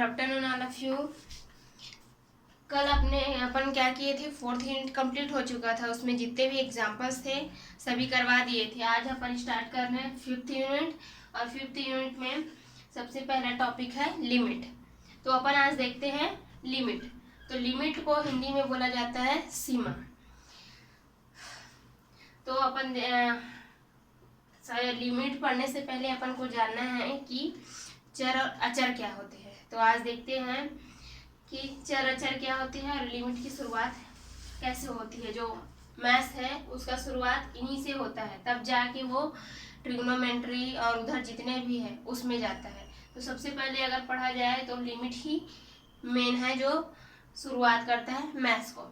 Good afternoon all of you. कल अपन क्या किए थे, फोर्थ यूनिट कंप्लीट हो चुका था, उसमें जितने भी एग्जाम्पल्स थे सभी करवा दिए थे। आज अपन स्टार्ट कर रहे हैं फिफ्थ यूनिट, और फिफ्थ यूनिट में सबसे पहला टॉपिक है लिमिट। तो अपन आज देखते हैं लिमिट। तो लिमिट को हिंदी में बोला जाता है सीमा। तो अपन लिमिट पढ़ने से पहले अपन को जानना है कि चर और अचर क्या होते हैं। तो आज देखते हैं कि चर अचर क्या होते हैं और लिमिट की शुरुआत कैसे होती है। जो मैथ्स है उसका शुरुआत इन्हीं से होता है, तब जाके वो ट्रिग्नोमेट्री और उधर जितने भी है उसमें जाता है। तो सबसे पहले अगर पढ़ा जाए तो लिमिट ही मेन है जो शुरुआत करता है मैथ्स को।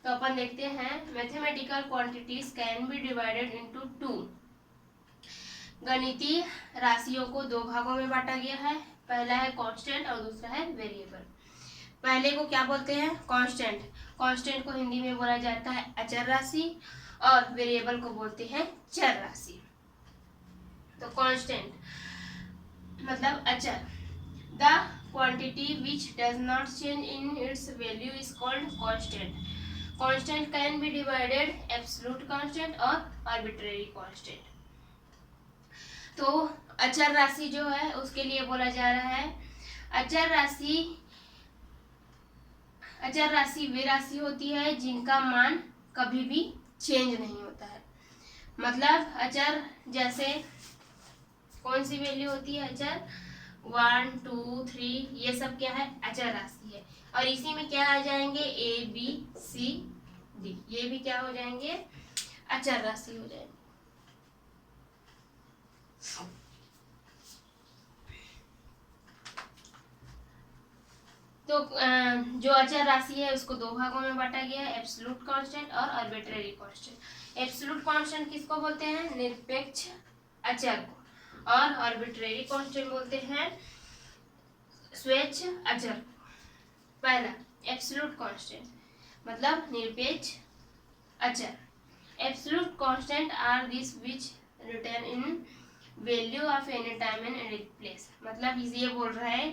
तो अपन देखते हैं mathematical quantities can be divided into two. गणितीय राशियों को दो भागों में बांटा गया है, पहला है कांस्टेंट और दूसरा है वेरिएबल। पहले को क्या बोलते हैं, कांस्टेंट। कांस्टेंट को हिंदी में बोला जाता है अचर राशि, और वेरिएबल को बोलते हैं चर राशि। तो कांस्टेंट मतलब अचर। The quantity which does not change in its value is called constant. Constant can be divided absolute constant और आर्बिट्रेरी कांस्टेंट। तो अचर राशि जो है उसके लिए बोला जा रहा है अचर राशि। अचर राशि वे राशि होती है जिनका मान कभी भी चेंज नहीं होता है। मतलब अचर जैसे कौन सी वैल्यू होती है, अचर 1 2 3 ये सब क्या है, अचर राशि है। और इसी में क्या आ जाएंगे ए बी सी डी, ये भी क्या हो जाएंगे, अचर राशि हो जाएंगे। तो जो अचर राशि है उसको दो भागों में बांटा गया है, एब्सोल्यूट कांस्टेंट और आर्बिट्रेरी कांस्टेंट। एब्सोल्यूट कांस्टेंट किसको बोलते हैं, निरपेक्ष अचर को, और आर्बिट्रेरी कांस्टेंट बोलते हैं स्वेच्छ अचर को। पहला एब्सोल्यूट कांस्टेंट मतलब निरपेक्ष अचर। Absolute constant are this which retain in value of any time and any place. मतलब ये बोल रहा है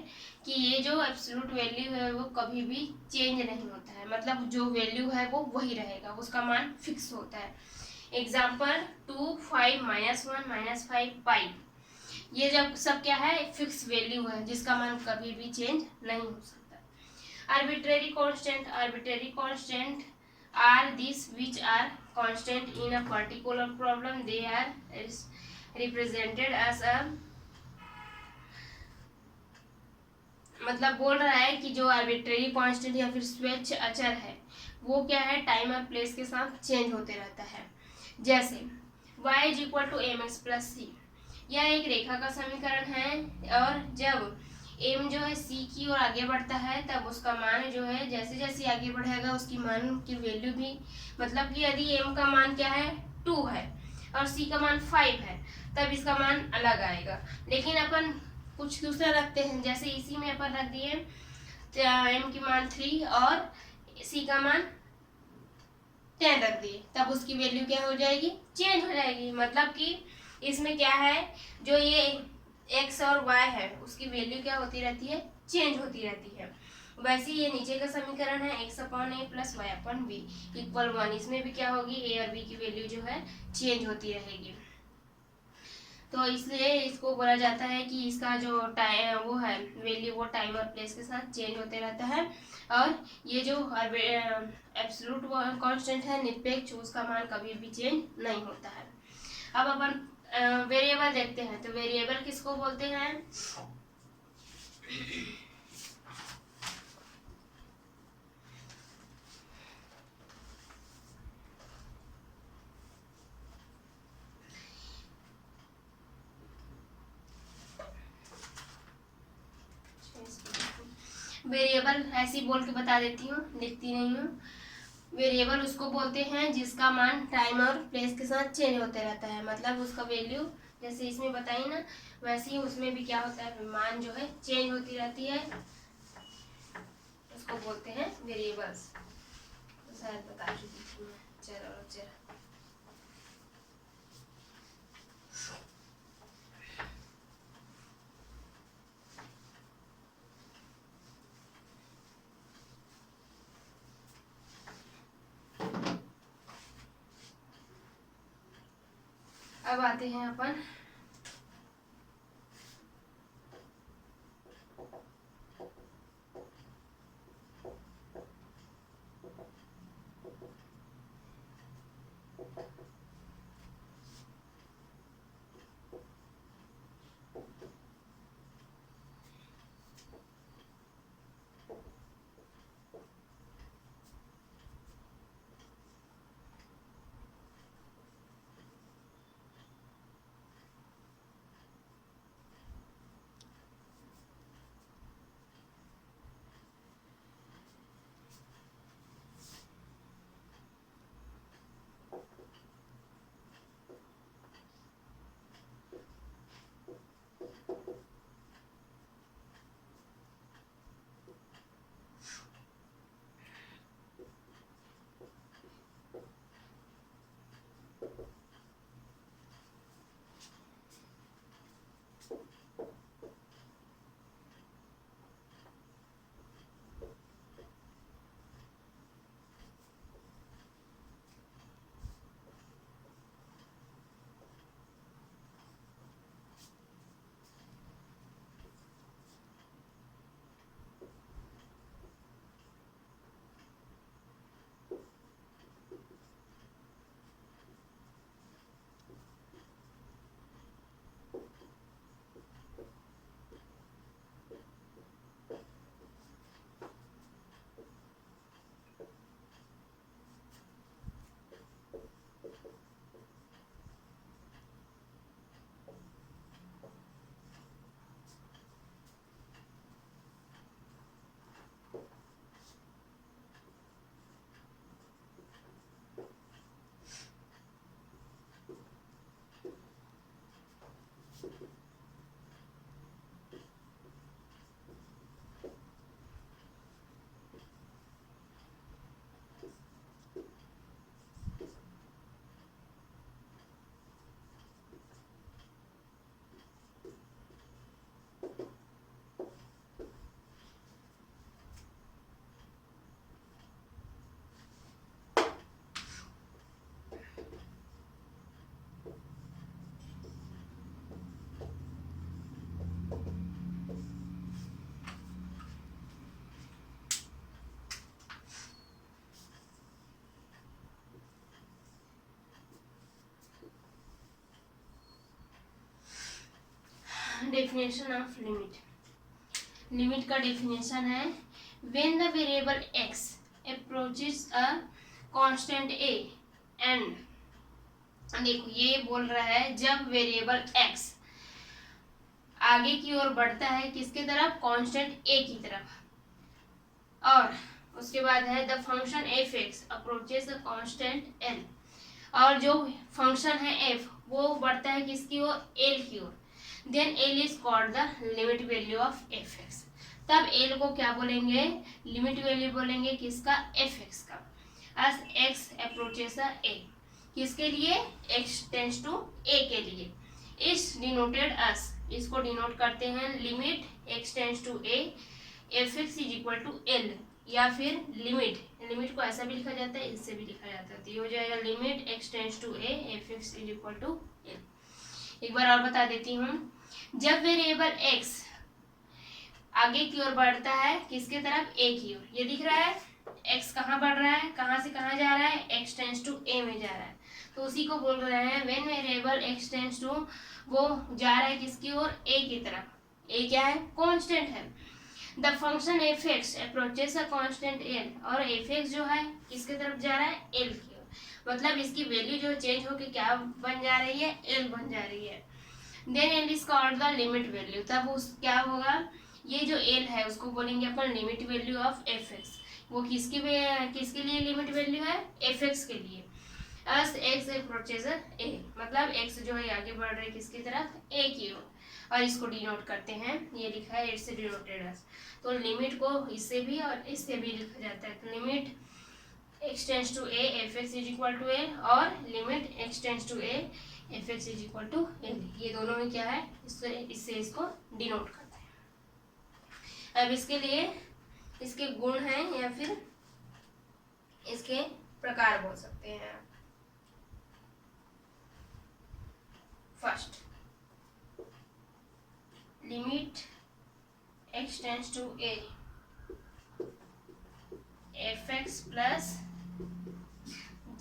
कि ये जो एब्सोल्यूट वैल्यू है वो कभी भी चेंज नहीं होता है, मतलब जो वैल्यू है वो वही रहेगा, उसका मान फिक्स होता है। एग्जाम्पल 2 5 -1 -5 पाई, ये जब सब क्या है, फिक्स वैल्यू है जिसका मान कभी भी चेंज नहीं हो सकता। Arbitrary constant. Arbitrary constant are this which are constant in a particular problem. They are represented as a, मतलब बोल रहा है कि जो आर्बिट्रेरी कांस्टेंट या फिर स्वेच्छ अचर है वो क्या है, टाइम और प्लेस के साथ चेंज होते रहता है। जैसे y is equal to m x plus c, यह एक रेखा का समीकरण है, और जब m जो है c की ओर आगे बढ़ता है तब उसका मान जो है जैसे जैसे आगे बढ़ेगा उसकी मान की वैल्यू भी, मतलब कि यदि m का मान क्या है 2 है और c का मान 5 है तब इसका मान अलग आएगा। लेकिन अपन कुछ दूसरा रखते हैं, जैसे इसी में अपन रख दिए m की मान 3 और c का मान 10 रख दिए, तब उसकी वैल्यू क्या हो जाएगी, चेंज हो जाएगी। मतलब कि इसमें क्या है, जो ये x और y है उसकी वैल्यू क्या होती रहती है, चेंज होती रहती है। वैसे ये नीचे का समीकरण है x/a प्लस y/b इक्वल 1, इसमें भी क्या होगी, a और b की वैल्यू जो है चेंज होती रहेगी। तो इसलिए इसको बोला जाता है कि इसका जो टाइम वो है वैल्यू वो टाइम और प्लेस के साथ चेंज होते रहता है। और ये जो एब्सोल्यूट कांस्टेंट है निरपेक्ष, उसका मान कभी भी चेंज नहीं होता है। अब अपन वेरिएबल देखते हैं। तो वेरिएबल किसको बोलते हैं, वेरिएबल ऐसी बोल के बता देती हूँ, लिखती नहीं हूँ। वेरिएबल उसको बोलते हैं जिसका मान टाइम और प्लेस के साथ चेंज होते रहता है, मतलब उसका वैल्यू जैसे इसमें बताई ना वैसे ही उसमें भी क्या होता है, मान जो है चेंज होती रहती है, उसको बोलते हैं वेरिएबल्स। तो शायद बता चुकी थी मैं, चर और अचर। अब आते हैं अपन डेफिनेशन ऑफ लिमिट। लिमिट का डेफिनेशन है when the variable x approaches a constant a and, देखो ये बोल रहा है जब वेरिएबल x आगे की ओर बढ़ता है किसके तरफ, कांस्टेंट a की तरफ, और उसके बाद है the function f(x) approaches the constant l, और जो फंक्शन है f वो बढ़ता है किसकी ओर, l की ओर, then l is called the limit value of f(x). तब l को क्या बोलेंगे, लिमिट वैल्यू बोलेंगे किसका, f(x) का। as x अप्रोचेस a, किसके लिए, x टेंड्स टू a के लिए, इस डिनोटेड as, इसको डिनोट करते हैं limit x tends to a f(x) is equal to l, या फिर लिमिट, लिमिट को ऐसा भी लिखा जाता है, इससे भी लिखा जाता है, तो ये हो जाएगा limit x tends to a f(x) is equal to l। एक बार और बता देती हूँ, जब वेरिएबल x आगे की ओर बढ़ता है किसके तरफ, a की ओर, ये दिख रहा है x कहाँ बढ़ रहा है, कहाँ से कहाँ जा रहा है, x टेंड्स टू a में जा रहा है, तो उसी को बोल रहे हैं when variable x tends to, वो जा रहा है किसकी ओर, a की तरफ, a क्या है, कांस्टेंट है, the function f(x) approaches a constant l, और f(x) जो है किसके तरफ जा रहा है, l की ओर, मतलब इसकी वैल्यू जो चेंज होकर क्या बन जा रही है, l बन जा रही है, then l is called the limit value, तब उस क्या होगा, ये जो l है उसको बोलेंगे अपन लिमिट वैल्यू ऑफ f(x), वो किसके लिए लिमिट वैल्यू है, f(x) के लिए, as x अप्रोचेस a, मतलब x जो है आगे बढ़ रहा है किसकी तरफ, a की ओर, और इसको डिनोट करते हैं, ये लिखा है इट्स डिनोटेड एज, तो लिमिट को इससे भी और इससे भी लिखा जाता है, तो limit x tends to a f(x) is equal to l, और limit x tends to a f(x) is equal to l, ये दोनों में क्या है, इससे इसको डिनोट करते हैं। अब इसके लिए इसके गुण हैं या फिर इसके प्रकार बोल सकते हैं आप। First limit x tends to a fx plus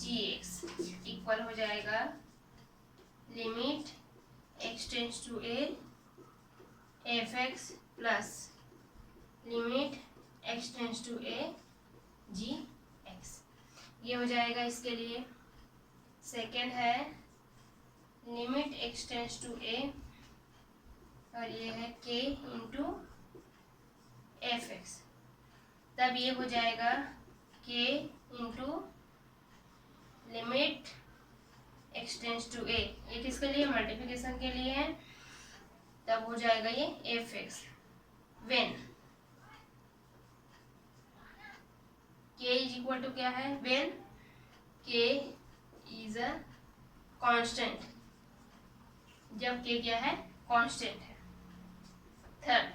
gx equal हो जाएगा limit x tends to a fx plus limit x tends to a gx। ये हो जाएगा इसके लिए। सेकेंड है limit x tends to a और ये है k इंटू fx, तब ये हो जाएगा k into limit x tends to a। ये किसके लिए? मल्टीप्लिकेशन के लिए है, तब हो जाएगा ये fx when k is equal to क्या है? When k is a constant, जब k क्या है? कांस्टेंट है। Third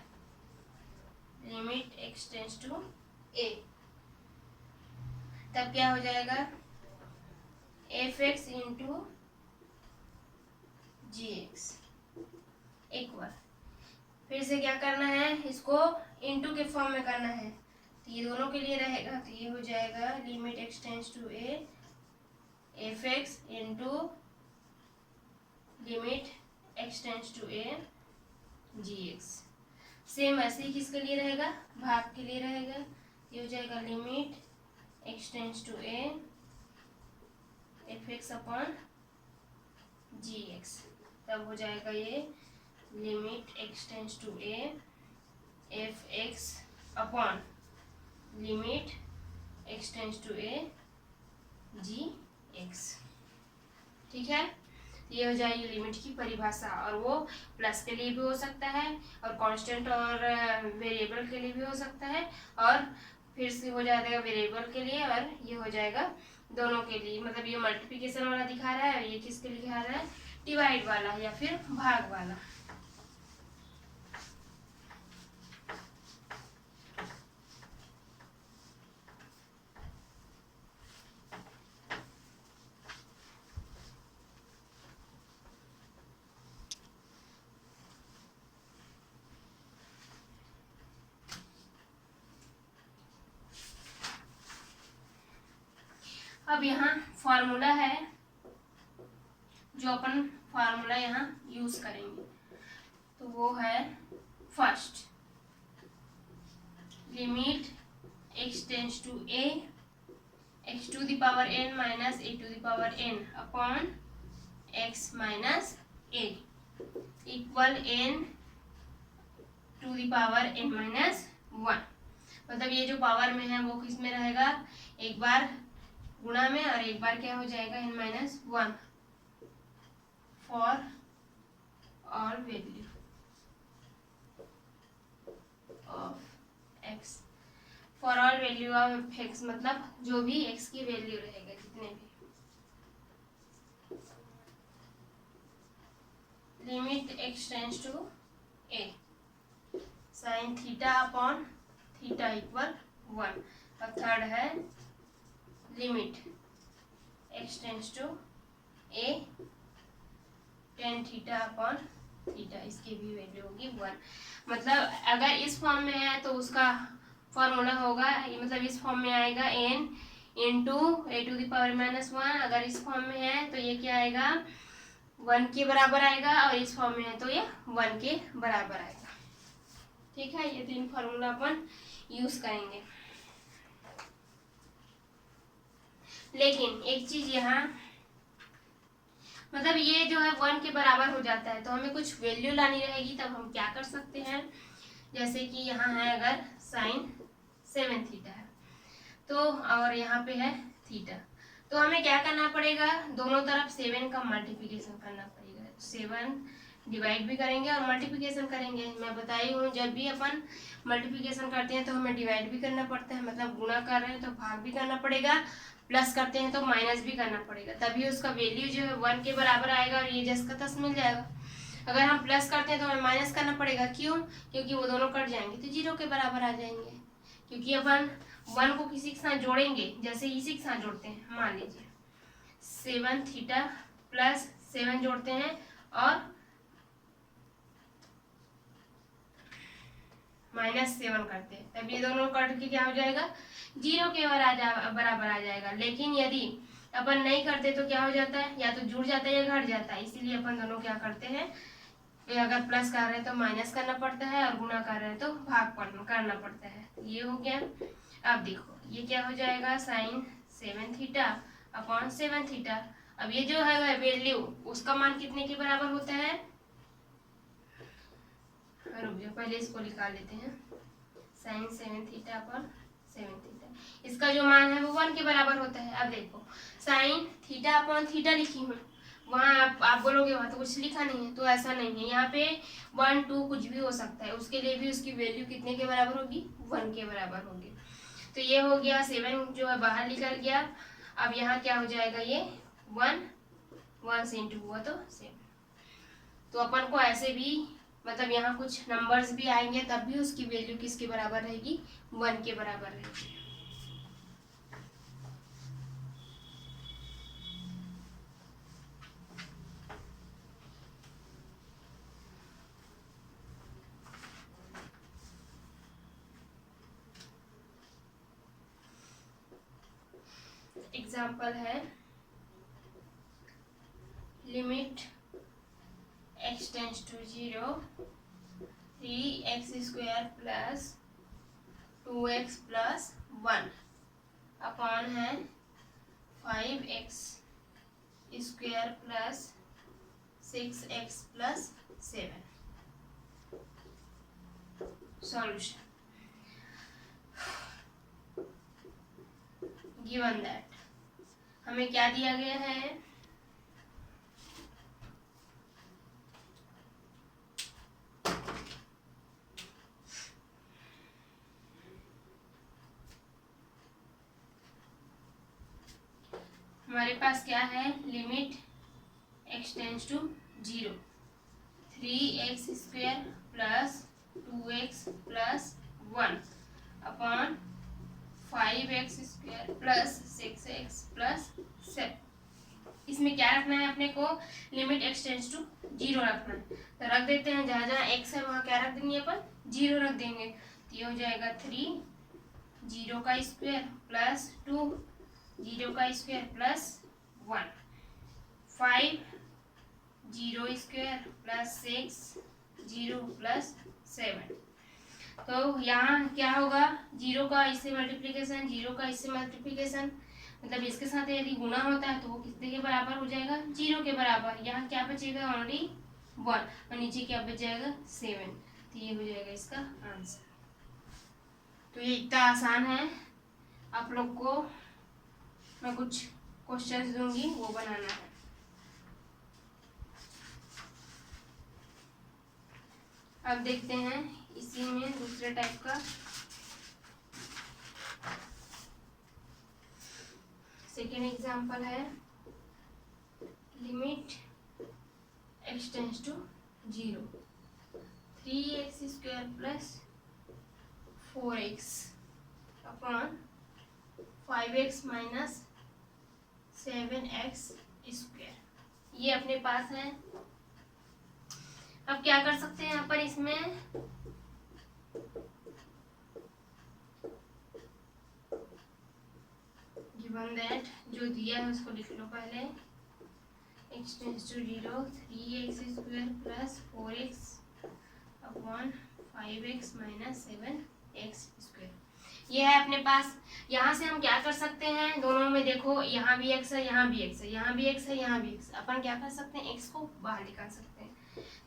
limit x tends to a, तब क्या हो जाएगा? fx इंटू gx इक्वल, फिर से क्या करना है? इसको इंटू के फॉर्म में करना है, तो ये दोनों के लिए रहेगा, तो ये हो जाएगा limit x tends to a fx into limit x tends to a gx। Same ऐसे ही किसके लिए रहेगा? भाग के लिए रहेगा, ये हो जाएगा limit x tends to a fx upon gx, तब हो जाएगा ये limit x tends to a fx upon limit x tends to a gx। ठीक है, ये हो जाएगी लिमिट की परिभाषा, और वो प्लस के लिए भी हो सकता है और कांस्टेंट और वेरिएबल के लिए भी हो सकता है, और फिर से हो जाएगा वेरिएबल के लिए, और ये हो जाएगा दोनों के लिए। मतलब ये मल्टीप्लिकेशन वाला दिखा रहा है, ये किसके लिए दिखा रहा है? डिवाइड वाला या फिर भाग वाला। अब यहाँ फॉर्मूला है, जो अपन फार्मूला यहाँ यूज करेंगे, तो वो है first limit x tends to a x to the power n minus a to the power n upon x minus a equal n to the power n minus 1। मतलब ये जो पावर में है वो किस में रहेगा? एक बार गुणा में और एक बार क्या हो जाएगा? n minus 1 for all value of x, for all value of x मतलब जो भी x की वैल्यू रहेगा, जितने भी। Limit x tends to a sine theta upon theta equal 1। और थर्ड है limit x tends to a tan theta upon theta, इसकी भी वैल्यू होगी 1। मतलब अगर इस फॉर्म में है तो उसका फॉर्मूला होगा, मतलब इस फॉर्म में आएगा n into a to the power minus 1। अगर इस फॉर्म में है तो ये क्या आएगा? 1 के बराबर आएगा, और इस फॉर्म में है तो ये 1 के बराबर आएगा। ठीक है, ये तीन फॉर्मूला अपन यूज करेंगे। लेकिन एक चीज यहाँ, मतलब ये जो है 1 के बराबर हो जाता है तो हमें कुछ वैल्यू लानी रहेगी, तब हम क्या कर सकते हैं? जैसे कि यहाँ है अगर साइन 7 थीटा है तो, और यहाँ पे है थीटा, तो हमें क्या करना पड़ेगा? दोनों तरफ 7 का मल्टीप्लिकेशन करना पड़ेगा। 7 डिवाइड भी करेंगे और मल्टीप्लिकेशन करेंगे। मैं बताई हूँ जब भी अपन मल्टीप्लिकेशन करते हैं तो हमें डिवाइड भी करना पड़ता है, मतलब गुणा कर रहे हैं तो भाग भी करना पड़ेगा, प्लस करते हैं तो माइनस भी करना पड़ेगा, तभी उसका वैल्यू जो है 1 के बराबर आएगा और ये जस का तस मिल जाएगा। अगर हम प्लस करते हैं तो हमें माइनस करना पड़ेगा, क्यों? क्योंकि वो दोनों कट जाएंगे तो 0 के बराबर आ जाएंगे। क्योंकि अपन 1 को किसी के साथ जोड़ेंगे, जैसे इसी के साथ जोड़ते हैं, मान लीजिए 7 थीटा प्लस 7 जोड़ते हैं और -7 करते हैं, तब ये दोनों कट के क्या हो जाएगा, 0 के बराबर आ जाएगा। लेकिन यदि अपन नहीं करते तो क्या हो जाता है, या तो जुड़ जाता है या घट जाता है। इसीलिए अपन दोनों क्या करते हैं, अगर प्लस कर रहे हैं तो माइनस करना पड़ता है, और गुणा कर रहे हैं तो भाग करना पड़ता है। ये हो गया। अब देखो ये क्या हो जाएगा, साइन 7 थीटा अपॉन 7 थीटा। अब ये जो है वैल्यू, उसका मान कितने के बराबर होता है, रुक जाओ पहले इसको निकाल लेते हैं। साइन 7 थीटा अपॉन 7 थीटा, इसका जो मान है वो 1 के बराबर होता है। अब देखो साइन थीटा अपॉन थीटा लिखी हूँ, वहाँ आप बोलोगे वहाँ तो कुछ लिखा नहीं है, तो ऐसा नहीं है। यहाँ पे 1 2 कुछ भी हो सकता है, उसके लिए भी उसकी वैल्यू कितने के बराबर होगी, 1 के बराबर होगी। तो ये हो गया 7 जो है बाहर निकल गया। अब यहाँ क्या हो जाएगा, ये 1 से इंटू हुआ तो 7। तो अपन को ऐसे भी मतलब यहाँ कुछ नंबर्स भी आएंगे तब भी उसकी वैल्यू किसके बराबर रहेगी, 1 के बराबर रहेगी। एग्जाम्पल है limit x tends to 0 3x square plus 2x plus 1 upon है 5x square plus 6x plus 7। Solution given that हमें क्या दिया गया है, हमारे पास क्या है, limit x tends to 0 3x square plus 2x plus 1 upon 5x square plus 6x plus 7। इसमें क्या रखना है अपने को, लिमिट x टेंस टू 0 रखना है। तो रख देते हैं, जहाँ जहाँ x है वहाँ क्या रख देंगे अपन, 0 रख देंगे। तो ये हो जाएगा 3 0 का स्क्वायर प्लस 2 0 का square plus 1 5 0 square plus 6 0 plus 7। तो यहाँ क्या होगा, 0 का इससे मल्टीप्लिकेशन 0 का इससे मल्टीप्लिकेशन, मतलब इसके साथ यदि गुणा होता है तो वो कितने के बराबर हो जाएगा, 0 के बराबर। यहाँ क्या बचेगा, ओनली 1, और नीचे क्या बच जाएगा 7। तो ये हो जाएगा इसका आंसर। तो ये इतना आसान है, आप लोग को मैं कुछ क्वेश्चंस दूंगी वो बनाना है। अब देखते हैं इसी में दूसरे टाइप का। सेकेंड एग्जांपल है limit x tends to 0 3x square plus 4x upon 5x minus 7x square. ये अपने पास है। अब क्या कर सकते हैं यहाँ पर, इसमें गिवन दैट जो दिया है उसको लिख लो पहले, x tends to 0 3x square plus 4x upon 5x minus 7x square. ये है अपने पास। यहाँ से हम क्या कर सकते हैं, दोनों में देखो यहाँ भी x है, यहाँ भी x है, यहाँ भी x है, यहाँ भी x। अपन क्या कर सकते हैं, x को बाहर निकाल सकते हैं।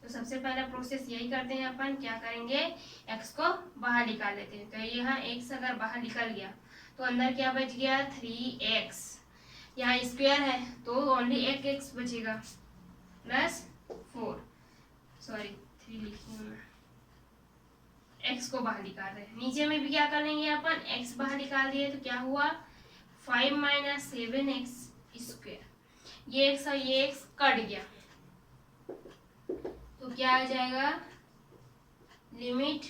तो सबसे पहला प्रोसेस यही करते हैं अपन, क्या करेंगे, x को बाहर निकाल लेते हैं। तो यहाँ x अगर बाहर निकल गया तो अंदर क्या बच गया, 3x। यहाँ स्क्वायर है तो ओनली एक x बचेगा प्लस 4, सॉरी 3 लिखी हूँ मैं, x को बाहर निकाल रहे हैं। नीचे में भी क्या कर लेंगे अपन, x बाहर निकाल दिए तो क्या हुआ 5 माइनस 7x स्क्वायर। ये x और ये x कट गया तो क्या आ जाएगा, लिमिट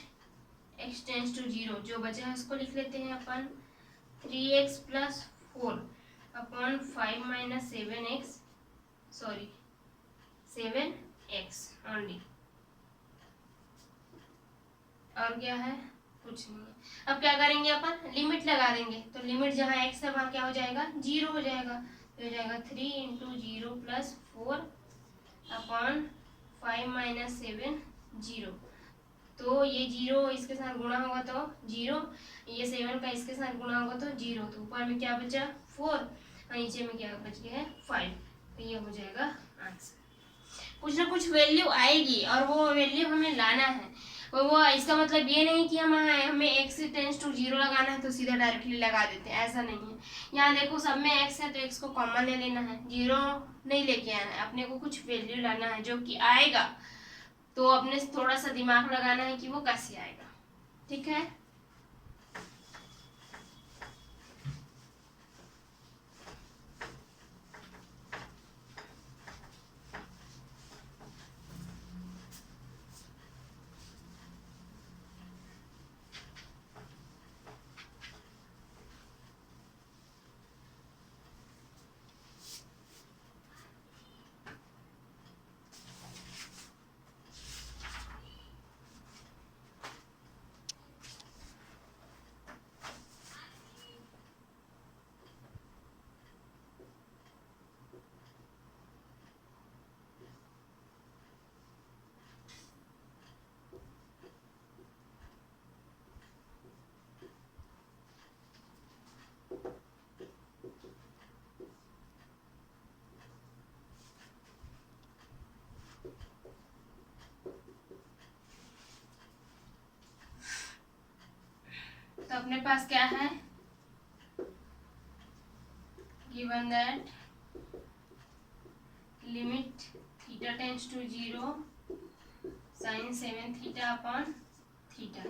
x टेंस टू 0 जो बचा है उसको लिख लेते हैं अपन 3x plus 4 upon 5 minus 7x, sorry 7 x only, और क्या है, कुछ नहीं है। अब क्या करेंगे अपन, लिमिट लगा देंगे, तो लिमिट जहाँ एक्स है वहाँ क्या हो जाएगा, जीरो हो जाएगा, तो हो जाएगा 3 into zero plus 4 upon 5 minus 7 zero. तो ये जीरो इसके साथ गुणा होगा तो जीरो, ये 7 का इसके साथ गुणा होगा तो जीरो, तो ऊपर में क्या बचा 4 और नीचे में क्या बच गया है 5, तो ये हो जाएगा आंसर। कुछ ना कुछ वैल्यू आएगी और वो वैल्यू हमें लाना है। वो इसका मतलब ये नहीं कि हमें एक्स टेंस टू जीरो लगाना है तो सीधा डायरेक्टली लगा देते हैं, ऐसा नहीं है। यहाँ देखो सब में एक्स है तो एक्स को कॉमन ले लेना है, जीरो नहीं लेके आना है, अपने को कुछ वैल्यू लाना है जो कि आएगा, तो अपने थोड़ा सा दिमाग लगाना है कि वो कैसे आएगा। ठीक है, तो अपने पास क्या है, given that limit theta tends to zero sine 7 theta upon theta.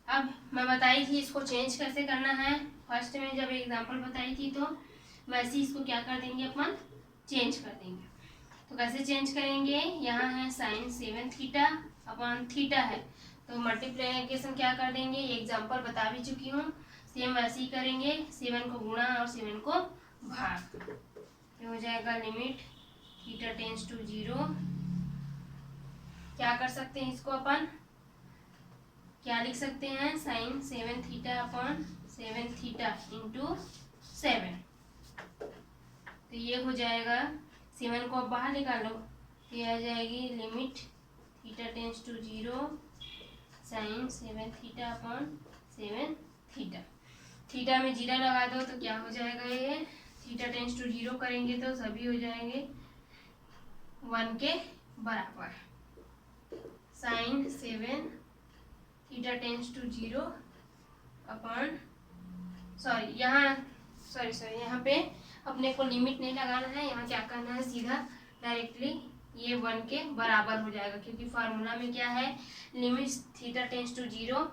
अब मैं बताई थी इसको चेंज कैसे करना है, फर्स्ट में जब एग्जांपल बताई थी तो वैसे इसको क्या कर देंगे अपन, चेंज कर देंगे। तो कैसे चेंज करेंगे, यहाँ है साइन 7 थीटा अपॉन थीटा है, तो मल्टीप्लिकेशन क्या कर देंगे, ये एग्जांपल बता भी चुकी हूँ, सेम वैसे ही करेंगे, 7 को गुणा और 7 को भाग, ये हो जाएगा limit theta tends to zero. क्या कर सकते हैं इसको अपन, क्या लिख सकते हैं, sine 7 theta upon 7 theta into 7, तो ये हो जाएगा, 7 को अब बाहर निकालो, तो ये आ जाएगी limit theta tends to zero sine 7 theta upon 7 theta. Theta में जीरा लगा दो तो क्या हो जाएगा, ये थीटा टेंस टू जीरो करेंगे तो सभी हो जाएंगे 1 के बराबर, sine 7 theta tends to zero upon यहाँ पे अपने को लिमिट नहीं लगाना है, यहाँ क्या करना है, सीधा डायरेक्टली ये 1 के बराबर हो जाएगा, क्योंकि फार्मूला में क्या है, limit theta tends to zero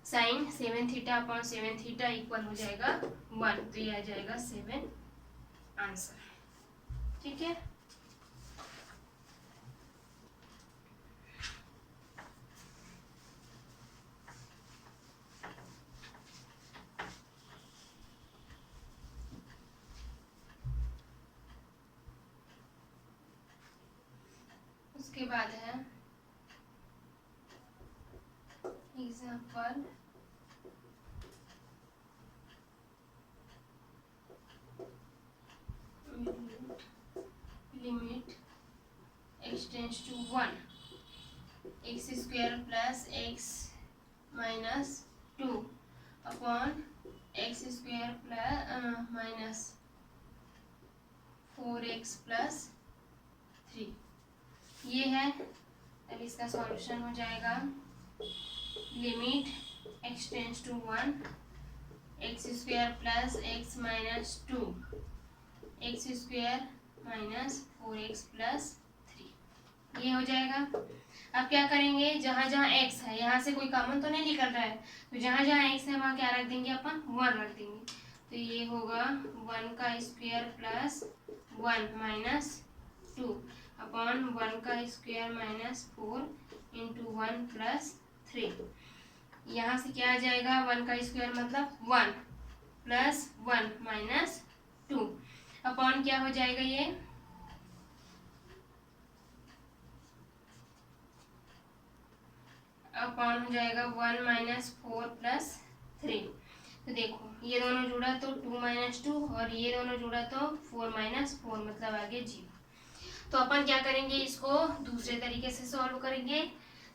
sine 7 theta upon 7 theta equal हो जाएगा 1, तो ये आ जाएगा 7 आंसर। ठीक है, उसके बाद है example limit x tends to 1 x square plus x minus 2 upon x square plus minus 4x plus 3, ये है। अब इसका सॉल्यूशन हो जाएगा limit x tends to 1 x square plus x minus 2 x square minus 4x plus 3, ये हो जाएगा। अब क्या करेंगे, जहाँ जहाँ x है यहाँ से कोई कॉमन तो नहीं निकल रहा है, तो जहाँ जहाँ x है वहाँ क्या रख देंगे अपन, 1 रख देंगे, तो ये होगा 1 का स्क्वायर प्लस 1 माइनस 2 अपॉन 1 का स्क्वायर माइनस 4 इंटू 1 प्लस 3। यहाँ से क्या आ जाएगा, 1 का स्क्वायर मतलब 1 प्लस 1 माइनस 2 अपॉन क्या हो जाएगा, ये अपॉन हो जाएगा 1 माइनस 4 प्लस 3। तो देखो ये दोनों जुड़ा तो 2 माइनस 2 और ये दोनों जुड़ा तो 4 माइनस 4, मतलब आगे 0। तो अपन क्या करेंगे, इसको दूसरे तरीके से सॉल्व करेंगे।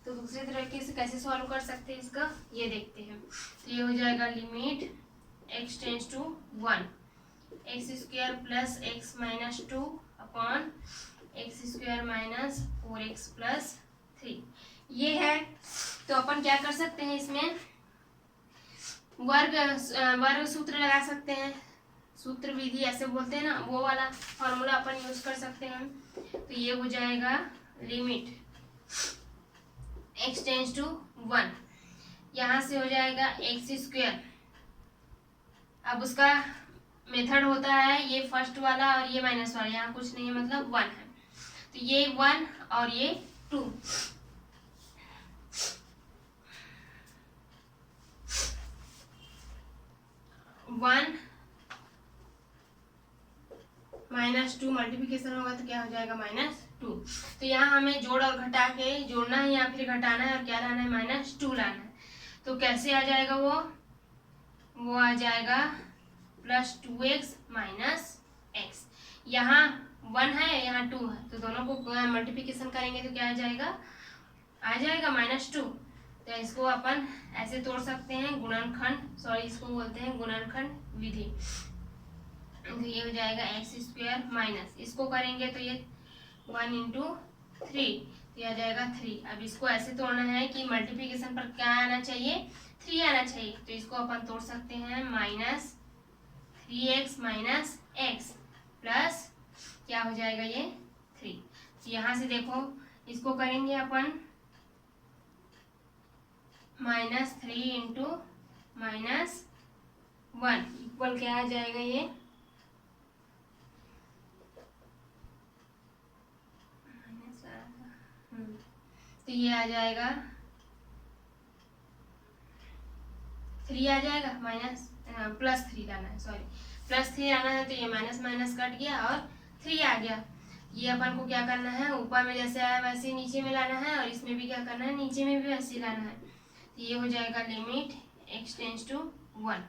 तो दूसरे तरीके से कैसे सॉल्व कर सकते हैं इसका, ये देखते हैं। तो ये हो जाएगा limit x tends to 1 x square plus x minus 2 upon x square minus 4x plus 3, ये है। तो अपन क्या कर सकते हैं, इसमें वर्ग सूत्र लगा सकते हैं। सूत्र विधि ऐसे बोलते हैं ना, वो वाला फॉर्मूला अपन यूज कर सकते हैं। तो ये हो जाएगा लिमिट x टेंड्स टू 1, यहाँ से हो जाएगा एक्स स्क्वायर। अब उसका मेथड होता है ये फर्स्ट वाला और ये माइनस वाला, यहाँ कुछ नहीं है मतलब 1 है। तो ये 1 और ये 2, -2 मल्टीप्लिकेशन होगा तो क्या हो जाएगा -2। तो यहाँ हमें जोड़ और घटा के जोड़ना है या फिर घटाना है और क्या लाना है, -2 लाना है। तो कैसे आ जाएगा वो आ जाएगा +2x माइनस x। यहाँ 1 है यहाँ 2 है, तो दोनों को मल्टीप्लिकेशन करेंगे तो क्या आ जाएगा -2। तो इसको अपन ऐसे तोड़ सकते हैं गुणनखंड, सॉरी इसको बोलते हैं गुणनखंड विधि। तो ये हो जाएगा एक्स स्क्वायर माइनस, इसको करेंगे तो ये 1 इंटू 3, तो यह आ जाएगा 3। अब इसको ऐसे तोड़ना है कि मल्टीप्लिकेशन पर क्या आना चाहिए, 3 आना चाहिए। तो इसको अपन तोड़ सकते हैं -3x माइनस एक्स प्लस क्या हो जाएगा ये 3। तो यहाँ से देखो इसको करेंगे अपन -3 इंटू -1 इक्वल क्या आ जाएगा ये तो ये आ जाएगा 3 आ जाएगा, +3 लाना है, सॉरी +3 लाना है। तो ये माइनस माइनस कट गया और 3 आ गया। ये अपन को क्या करना है, ऊपर में जैसे आया वैसे नीचे में लाना है और इसमें भी क्या करना है, नीचे में भी वैसे लाना है। तो ये हो जाएगा लिमिट x टेंड्स टू 1।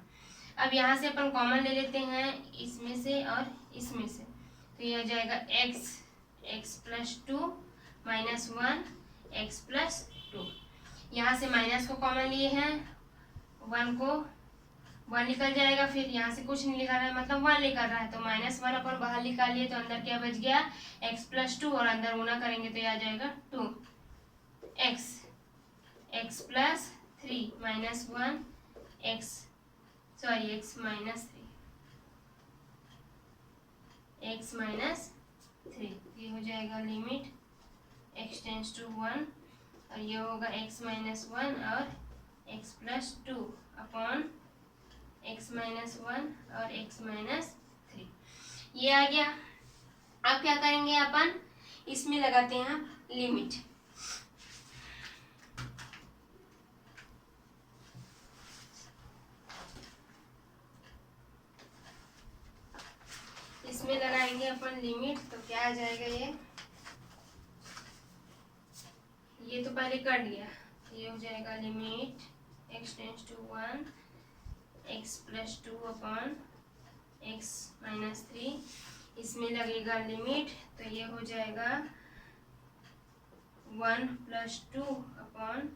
अब यहाँ से अपन कॉमन ले लेते हैं इसमें से और इसमें से। तो ये हो जाएगा x प्लस 2 -1 x प्लस 2। यहाँ से माइनस को कॉमन लिए हैं, 1 निकल जाएगा, फिर यहाँ से कुछ नहीं लिखा रहा है मतलब 1 निकल रहा है। तो -1 अपन बाहर निकाल लिए, तो अंदर क्या बच गया x प्लस 2 और अंदर गुना करेंगे तो ये आ जाएगा 2x प्लस 3 -1 x माइनस 3। ये हो जाएगा लिमिट x टेंड्स टू 1 और ये होगा x माइनस 1 और x plus 2 upon x minus 1 और x माइनस 3, ये आ गया। अब क्या करेंगे अपन, इसमें लगाते हैं लिमिट। इसमें लगाएंगे अपन लिमिट, तो क्या आ जाएगा ये तो पहले कट गया। ये हो जाएगा limit x tends to 1 x plus 2 upon x minus 3। इसमें लगेगा लिमिट, तो ये हो जाएगा 1 प्लस 2 अपॉन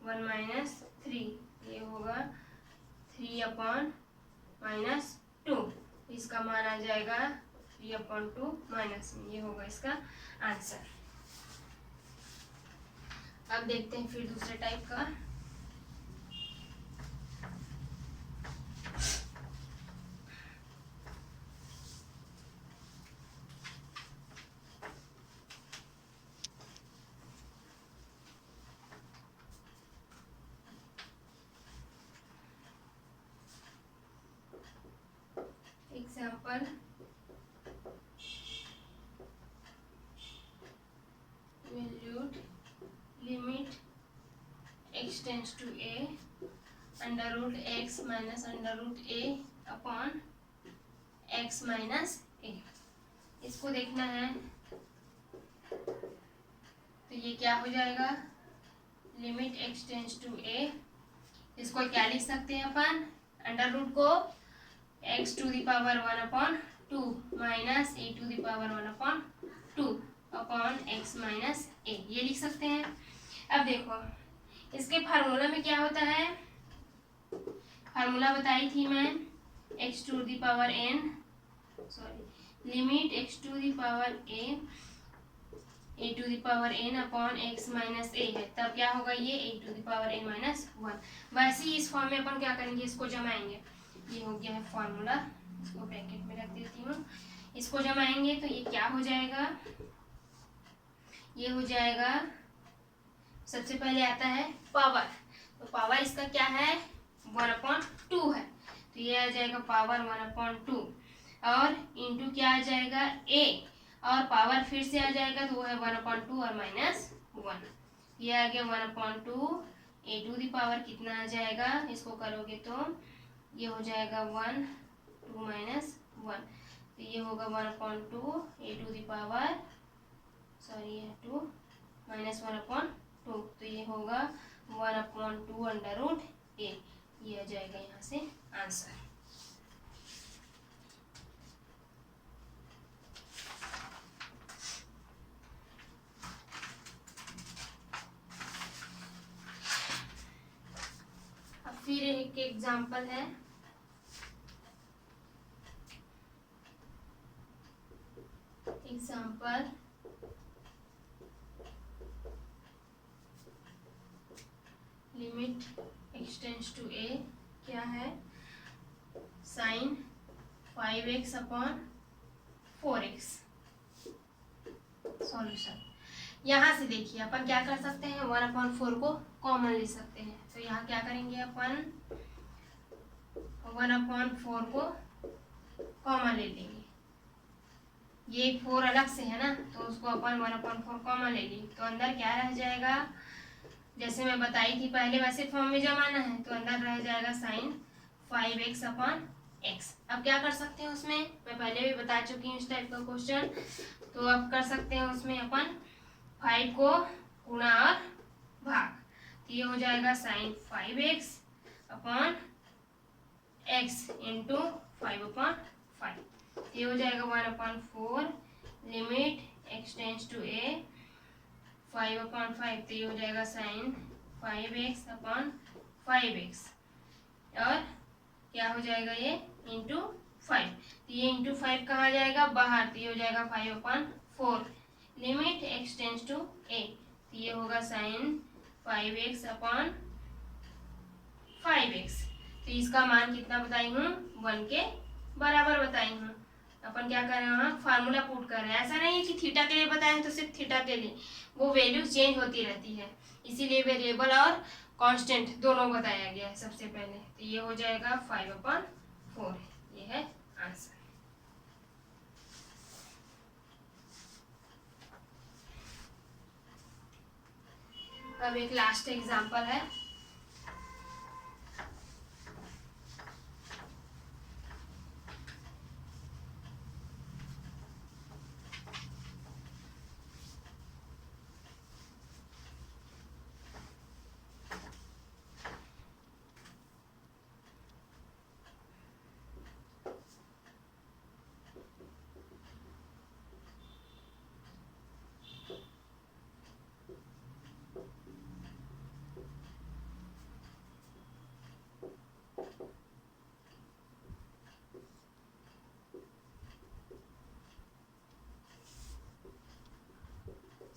1 माइनस 3। ये होगा 3 अपॉन -2। इसका मान आ जाएगा 3/2 माइनस में, ये होगा इसका आंसर। अब देखते हैं फिर दूसरे टाइप का। Example limit x tends to a √x minus √a upon x minus a। इसको देखना है, तो ये क्या हो जाएगा limit x tends to a, इसको क्या लिख सकते हैं अपन, अंडर रूट को x to the power 1/2 minus a to the power 1/2 upon x minus a, ये लिख सकते हैं। अब देखो इसके फार्मूला में क्या होता है, फार्मूला बताई थी मैं, x to the power n, sorry, limit x to the power a to the power n upon x minus a है, तब क्या होगा ये a to the power n minus 1। वैसे ही इस फॉर्म में अपन क्या करेंगे, इसको जमाएंगे, ये हो गया है फॉर्मूला, इसको ब्रैकेट में रख देती हूँ, इसको जमाएंगे तो ये क्या हो जाएगा, ये हो जाएगा, सबसे पहले आता है पावर, तो पावर इसका क्या है 1/2 है, तो ये आ जाएगा पावर 1/2 और इंटू क्या आ जाएगा a, और पावर फिर से आ जाएगा तो वो है 1/2 और माइनस 1, ये आ गया 1/2, a टू द पावर कितना आ जाएगा, इसको करोगे तो ये हो जाएगा 1 2 माइनस 1, तो ये होगा 1/2 a to the power, sorry 2 minus 1/2, तो ये होगा 1/2 अंडर रूट a, ये आ जाएगा यहाँ से आंसर। अब फिर एक एग्जांपल है, example limit x tends to a क्या है, sign 5x upon 4x। Solution, यहाँ से देखिए अपन क्या कर सकते हैं, 1/4 को कॉमन ले सकते हैं, तो यहाँ क्या करेंगे अपन 1/4 को कॉमन ले लेंगे, ये 4 अलग से है ना, तो उसको अपन 1/4 कॉमन ले लेंगे, तो अंदर क्या रह जाएगा, जैसे मैं बताई थी पहले वैसे फॉर्म में जमाना है, तो अंदर रह जाएगा साइन 5x अपॉन x। अब क्या कर सकते हैं उसमें, मैं पहले भी बता चुकी हूँ इस टाइप का क्वेश्चन, तो अब कर सकते हैं उसमें अपन 5 को गुणा और भाग, तो ये हो जाएगा sign 5x upon x into 5/5, ये हो जाएगा 1/4 limit x tends to a 5/5, तो ये हो जाएगा साइन 5x अपॉन 5x, और क्या हो जाएगा ये इंटू 5, तो ये इंटू 5 कहाँ जाएगा बाहर, तो ये हो जाएगा 5/4 limit x tends to a, तो ये होगा साइन 5x अपॉन 5x, तो इसका मान कितना बताई हूँ 1 के बराबर बताई हूँ। अपन क्या कर रहे हैं, वहाँ फार्मूला पुट कर रहे हैं, ऐसा नहीं है कि थीटा के लिए बताएं तो सिर्फ थीटा के लिए, वो वैल्यू चेंज होती रहती है, इसीलिए वेरिएबल और कांस्टेंट दोनों बताया गया है सबसे पहले, तो ये हो जाएगा 5/4, ये है आंसर। अब एक लास्ट एग्जांपल है,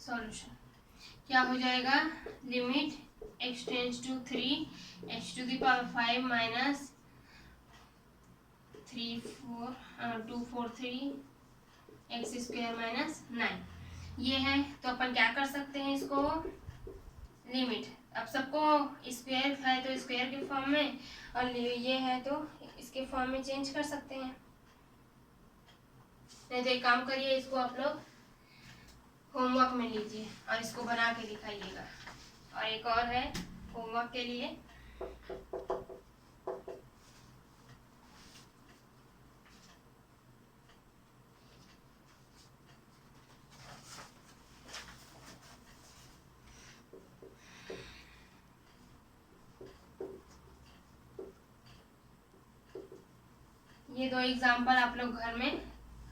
सॉल्यूशन क्या हो जाएगा, limit x tends to 3 x to the power 5 minus 2 4 3 x square minus 9, ये है, तो अपन क्या कर सकते हैं इसको, लिमिट, अब सबको स्क्वायर है तो स्क्वायर के फॉर्म में, और ये है तो इसके फॉर्म में चेंज कर सकते हैं, नहीं तो एक काम करिए, इसको आप लोग होमवर्क में लीजिए और इसको बना के दिखाइएगा, और एक और है होमवर्क के लिए, ये 2 एग्जाम्पल आप लोग घर में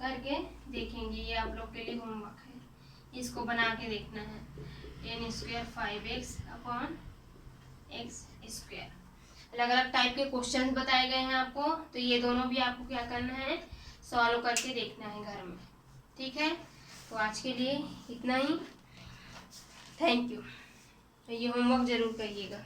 करके देखेंगे। ये आप लोग के लिए होमवर्क है, इसको बना के देखना है। n² 5x upon x²। अलग अलग टाइप के क्वेश्चंस बताए गए हैं आपको, तो ये दोनों भी आपको क्या करना है, सॉल्व करके देखना है घर में। ठीक है, तो आज के लिए इतना ही। Thank you. तो ये होमवर्क जरूर करिएगा।